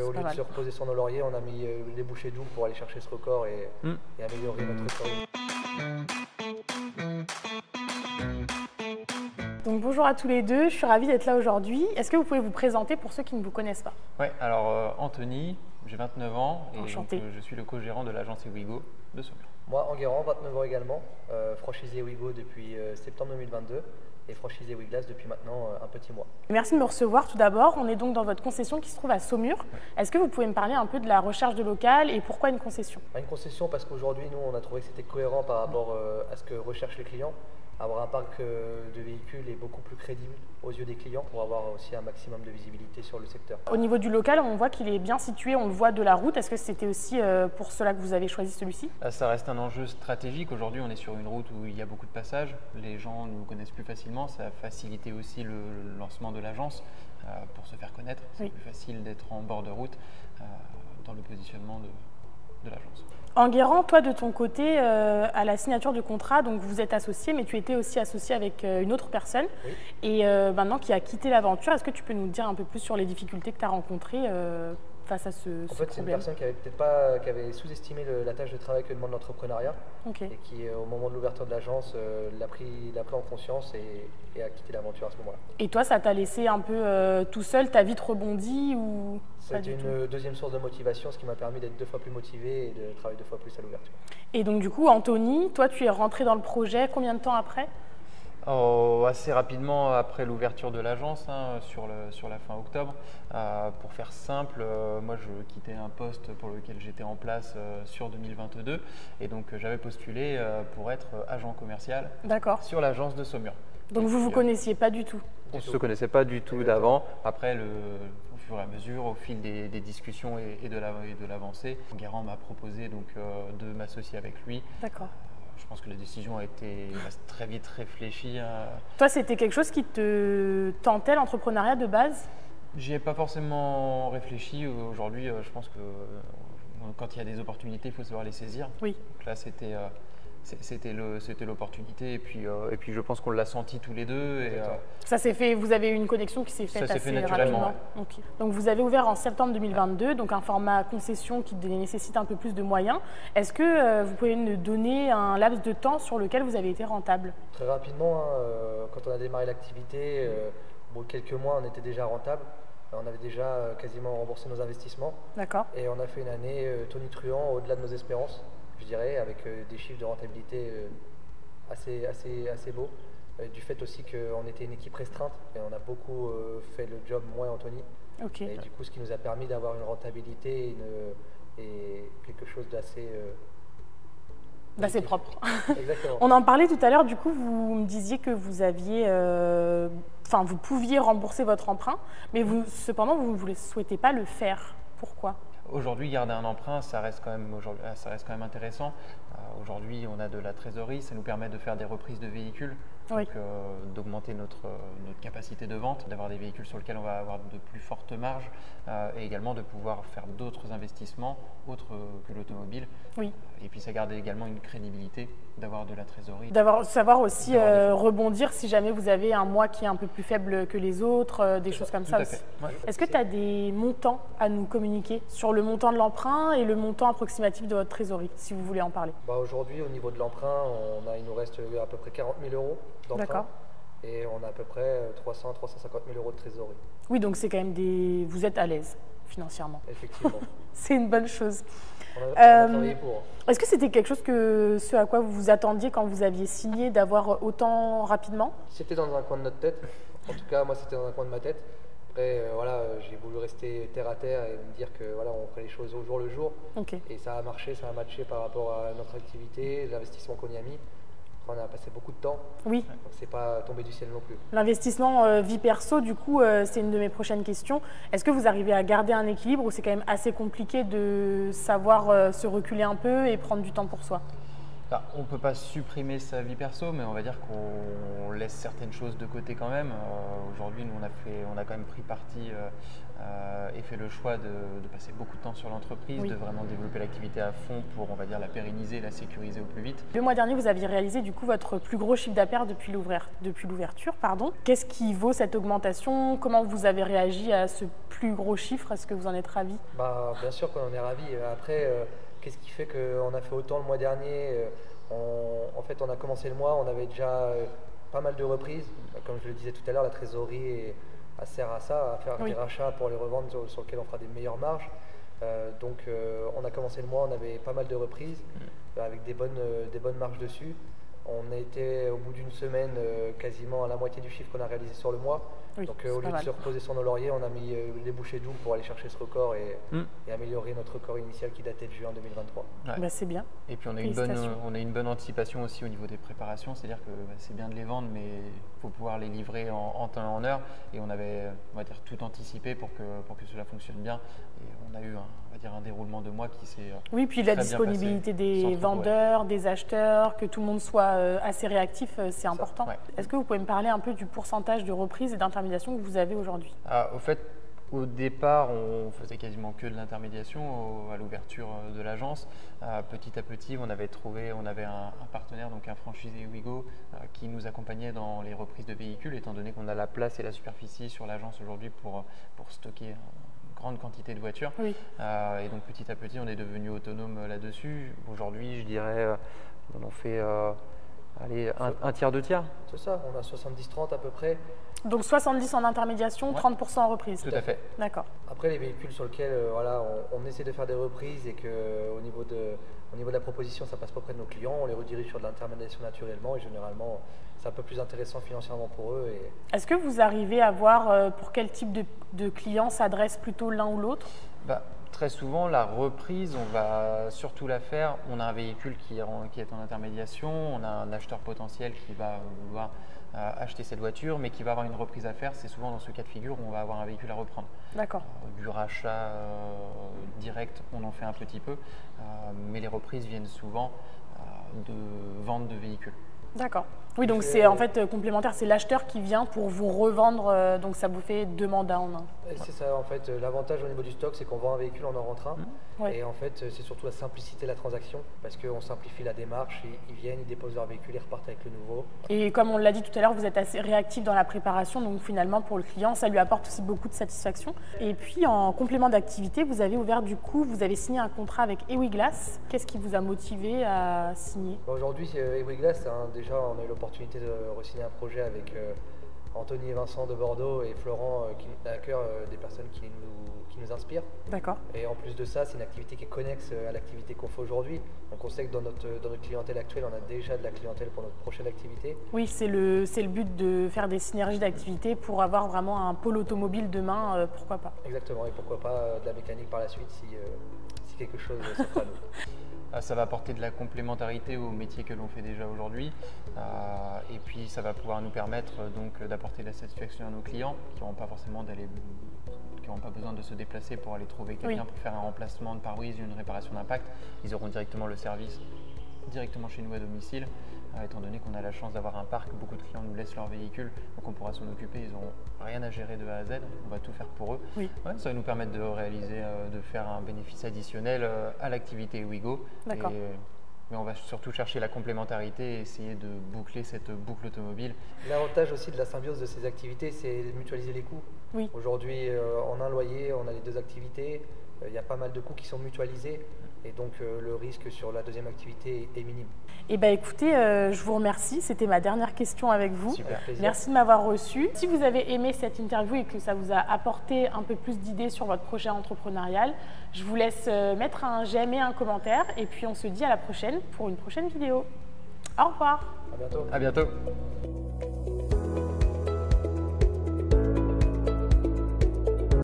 au lieu de se reposer sur nos lauriers, on a mis les bouchées doubles pour aller chercher ce record et améliorer notre record. Donc bonjour à tous les deux, je suis ravie d'être là aujourd'hui. Est-ce que vous pouvez vous présenter pour ceux qui ne vous connaissent pas? Oui, alors Anthony, j'ai 29 ans et donc, je suis le co-gérant de l'agence Ewigo de Saumur. Moi, Enguerrand, 29 ans également, franchisé Ewigo depuis septembre 2022 et franchisé Wiglass depuis maintenant un petit mois. Merci de me recevoir tout d'abord. On est donc dans votre concession qui se trouve à Saumur. Est-ce que vous pouvez me parler un peu de la recherche de local et pourquoi une concession? Une concession parce qu'aujourd'hui, nous, on a trouvé que c'était cohérent par rapport à ce que recherchent les clients. Avoir un parc de véhicules est beaucoup plus crédible aux yeux des clients pour avoir aussi un maximum de visibilité sur le secteur. Au niveau du local, on voit qu'il est bien situé, on le voit de la route. Est-ce que c'était aussi pour cela que vous avez choisi celui-ci? Ça reste un enjeu stratégique. Aujourd'hui, on est sur une route où il y a beaucoup de passages. Les gens nous connaissent plus facilement. Ça a facilité aussi le lancement de l'agence pour se faire connaître. C'est plus facile d'être en bord de route dans le positionnement de l'agence. Enguerrand, toi de ton côté, à la signature du contrat, donc vous êtes associé, mais tu étais aussi associé avec une autre personne et maintenant qui a quitté l'aventure. Est-ce que tu peux nous dire un peu plus sur les difficultés que tu as rencontrées face à ce problème? En fait, c'est une personne qui avait sous-estimé la tâche de travail que demande l'entrepreneuriat et qui, au moment de l'ouverture de l'agence, l'a pris en conscience et a quitté l'aventure à ce moment-là. Et toi, ça t'a laissé un peu tout seul, t'as vite rebondi ou C'était une deuxième source de motivation, ce qui m'a permis d'être 2 fois plus motivé et de travailler 2 fois plus à l'ouverture. Et donc du coup, Anthony, toi tu es rentré dans le projet combien de temps après? Assez rapidement après l'ouverture de l'agence, sur la fin octobre. Pour faire simple, moi je quittais un poste pour lequel j'étais en place sur 2022 et donc j'avais postulé pour être agent commercial sur l'agence de Saumur. Donc vous ne vous connaissiez pas du tout? On ne se connaissait pas du tout d'avant. Après, au fur et à mesure, au fil des discussions et de l'avancée, Enguerrand m'a proposé donc, de m'associer avec lui. D'accord. Je pense que la décision a été très vite réfléchie. Toi, c'était quelque chose qui te tentait, l'entrepreneuriat de base? J'y ai pas forcément réfléchi. Aujourd'hui, je pense que quand il y a des opportunités, il faut savoir les saisir. Oui. Donc là, c'était l'opportunité et puis je pense qu'on l'a senti tous les deux. Et, ça s'est fait, vous avez eu une connexion qui s'est faite assez rapidement. Okay. Donc vous avez ouvert en septembre 2022, donc un format concession qui nécessite un peu plus de moyens. Est-ce que vous pouvez nous donner un laps de temps sur lequel vous avez été rentable? Très rapidement, quand on a démarré l'activité, quelques mois, on était déjà rentable. On avait déjà quasiment remboursé nos investissements. D'accord. Et on a fait une année tonitruant au-delà de nos espérances, je dirais, avec des chiffres de rentabilité assez beaux. Du fait aussi qu'on était une équipe restreinte et on a beaucoup fait le job, moi et Anthony. Et du coup, ce qui nous a permis d'avoir une rentabilité et quelque chose d'assez propre. Exactement. On en parlait tout à l'heure, du coup, vous me disiez que vous aviez, vous pouviez rembourser votre emprunt, mais cependant, vous ne souhaitez pas le faire. Pourquoi? Aujourd'hui, garder un emprunt, ça reste quand même intéressant. Aujourd'hui, on a de la trésorerie, ça nous permet de faire des reprises de véhicules, donc d'augmenter notre capacité de vente, d'avoir des véhicules sur lesquels on va avoir de plus fortes marges et également de pouvoir faire d'autres investissements autres que l'automobile. Oui. Et puis ça garde également une crédibilité d'avoir de la trésorerie. Savoir aussi rebondir si jamais vous avez un mois qui est un peu plus faible que les autres, des choses comme ça aussi. Ouais. Est-ce que tu as des montants à nous communiquer sur le montant de l'emprunt et le montant approximatif de votre trésorerie, si vous voulez en parler? Aujourd'hui, au niveau de l'emprunt, il nous reste à peu près 40 000 € d'emprunt. Et on a à peu près 300 000 à 350 000 € de trésorerie. Oui, donc c'est quand même vous êtes à l'aise financièrement. Effectivement. C'est une bonne chose. On a travaillé pour. Est-ce que c'était quelque chose ce à quoi vous vous attendiez quand vous aviez signé, d'avoir autant rapidement? C'était dans un coin de notre tête. En tout cas, moi, c'était dans un coin de ma tête. Après, j'ai voulu rester terre à terre et me dire que on ferait les choses au jour le jour. Et ça a marché, ça a matché par rapport à notre activité, l'investissement qu'on y a mis. On a passé beaucoup de temps. Oui. Donc c'est pas tombé du ciel non plus. L'investissement vie perso, du coup, c'est une de mes prochaines questions. Est-ce que vous arrivez à garder un équilibre ou c'est quand même assez compliqué de savoir se reculer un peu et prendre du temps pour soi? On ne peut pas supprimer sa vie perso, mais on va dire qu'on laisse certaines choses de côté quand même. Aujourd'hui, nous, on a quand même pris parti et fait le choix de passer beaucoup de temps sur l'entreprise, de vraiment développer l'activité à fond pour, on va dire, la pérenniser, la sécuriser au plus vite. Le mois dernier, vous aviez réalisé du coup votre plus gros chiffre d'affaires depuis l'ouverture. Qu'est-ce qui vaut cette augmentation? Comment vous avez réagi à ce plus gros chiffre? Est-ce que vous en êtes ravi? Bien sûr qu'on en est ravi. Après, qu'est-ce qui fait qu'on a fait autant le mois dernier? En fait, on a commencé le mois, on avait déjà pas mal de reprises. Comme je le disais tout à l'heure, la trésorerie sert à ça, à faire des rachats pour les revendre sur lesquels on fera des meilleures marges. Donc on a commencé le mois, on avait pas mal de reprises avec des bonnes marges dessus. On a été au bout d'une semaine quasiment à la moitié du chiffre qu'on a réalisé sur le mois. Donc au lieu de se reposer sur nos lauriers, on a mis les bouchées doubles pour aller chercher ce record et améliorer notre record initial qui datait de juin 2023. C'est bien. Et puis on a une bonne anticipation aussi au niveau des préparations, c'est-à-dire que c'est bien de les vendre, mais il faut pouvoir les livrer en temps et en heure. Et on avait, on va dire, tout anticipé pour que cela fonctionne bien. Et on a eu un déroulement de mois qui s'est puis la disponibilité des vendeurs, des acheteurs, que tout le monde soit assez réactif, c'est important. Est-ce que vous pouvez me parler un peu du pourcentage de reprises et d'intermédiation que vous avez aujourd'hui? Au fait, au départ, on faisait quasiment que de l'intermédiation à l'ouverture de l'agence. Petit à petit, on avait un partenaire, donc un franchisé Wigo, qui nous accompagnait dans les reprises de véhicules, étant donné qu'on a la place et la superficie sur l'agence aujourd'hui pour stocker une grande quantité de voitures. Et donc petit à petit, on est devenu autonome là-dessus. Aujourd'hui, je dirais, on en fait un tiers, 2 tiers. C'est ça, on a 70-30 à peu près. Donc 70 en intermédiation, 30% en reprise. Tout à fait. D'accord. Après, les véhicules sur lesquels on essaie de faire des reprises et qu'au niveau de la proposition, ça passe pas près de nos clients, on les redirige sur de l'intermédiation naturellement et généralement, c'est un peu plus intéressant financièrement pour eux. Est-ce que vous arrivez à voir pour quel type de clients s'adresse plutôt l'un ou l'autre? Très souvent, la reprise, on va surtout la faire. On a un véhicule qui est en intermédiation, on a un acheteur potentiel qui va vouloir acheter cette voiture, mais qui va avoir une reprise à faire. C'est souvent dans ce cas de figure où on va avoir un véhicule à reprendre. D'accord. Du rachat direct, on en fait un petit peu, mais les reprises viennent souvent de vente de véhicules. D'accord. Oui, donc c'est en fait complémentaire, c'est l'acheteur qui vient pour vous revendre, donc ça vous fait 2 mandats en un. C'est ça, en fait, l'avantage au niveau du stock, c'est qu'on vend un véhicule, on en rentre un. Et en fait, c'est surtout la simplicité de la transaction, parce qu'on simplifie la démarche, ils viennent, ils déposent leur véhicule, ils repartent avec le nouveau. Et comme on l'a dit tout à l'heure, vous êtes assez réactif dans la préparation, donc finalement pour le client, ça lui apporte aussi beaucoup de satisfaction. Et puis en complément d'activité, vous avez signé un contrat avec Ewiglass. Qu'est-ce qui vous a motivé à signer? Aujourd'hui, Ewiglass, déjà on a eu l'opportunité de re-signer un projet avec Anthony et Vincent de Bordeaux et Florent qui nous tient à cœur, des personnes qui nous inspirent. D'accord. Et en plus de ça, c'est une activité qui est connexe à l'activité qu'on fait aujourd'hui. Donc on sait que dans notre clientèle actuelle, on a déjà de la clientèle pour notre prochaine activité. Oui, c'est le but de faire des synergies d'activités pour avoir vraiment un pôle automobile demain, pourquoi pas. Exactement, et pourquoi pas de la mécanique par la suite si quelque chose s'offre à nous. Ça va apporter de la complémentarité au métier que l'on fait déjà aujourd'hui et puis ça va pouvoir nous permettre donc d'apporter de la satisfaction à nos clients qui n'auront pas forcément qui n'auront pas besoin de se déplacer pour aller trouver quelqu'un pour faire un remplacement de pare-brise, une réparation d'impact. Ils auront directement le service directement chez nous à domicile, étant donné qu'on a la chance d'avoir un parc, beaucoup de clients nous laissent leur véhicule, donc on pourra s'en occuper, ils n'auront rien à gérer de A à Z, on va tout faire pour eux. Ça va nous permettre de réaliser, de faire un bénéfice additionnel à l'activité Wigo. D'accord. Mais on va surtout chercher la complémentarité et essayer de boucler cette boucle automobile. L'avantage aussi de la symbiose de ces activités, c'est de mutualiser les coûts. Aujourd'hui, en un loyer, on a les 2 activités, il y a pas mal de coûts qui sont mutualisés. Et donc le risque sur la deuxième activité est minime. Eh bien écoutez, je vous remercie. C'était ma dernière question avec vous. Super. Merci de m'avoir reçu. Si vous avez aimé cette interview et que ça vous a apporté un peu plus d'idées sur votre projet entrepreneurial, je vous laisse mettre un j'aime et un commentaire. Et puis on se dit à la prochaine pour une prochaine vidéo. Au revoir. À bientôt. À bientôt.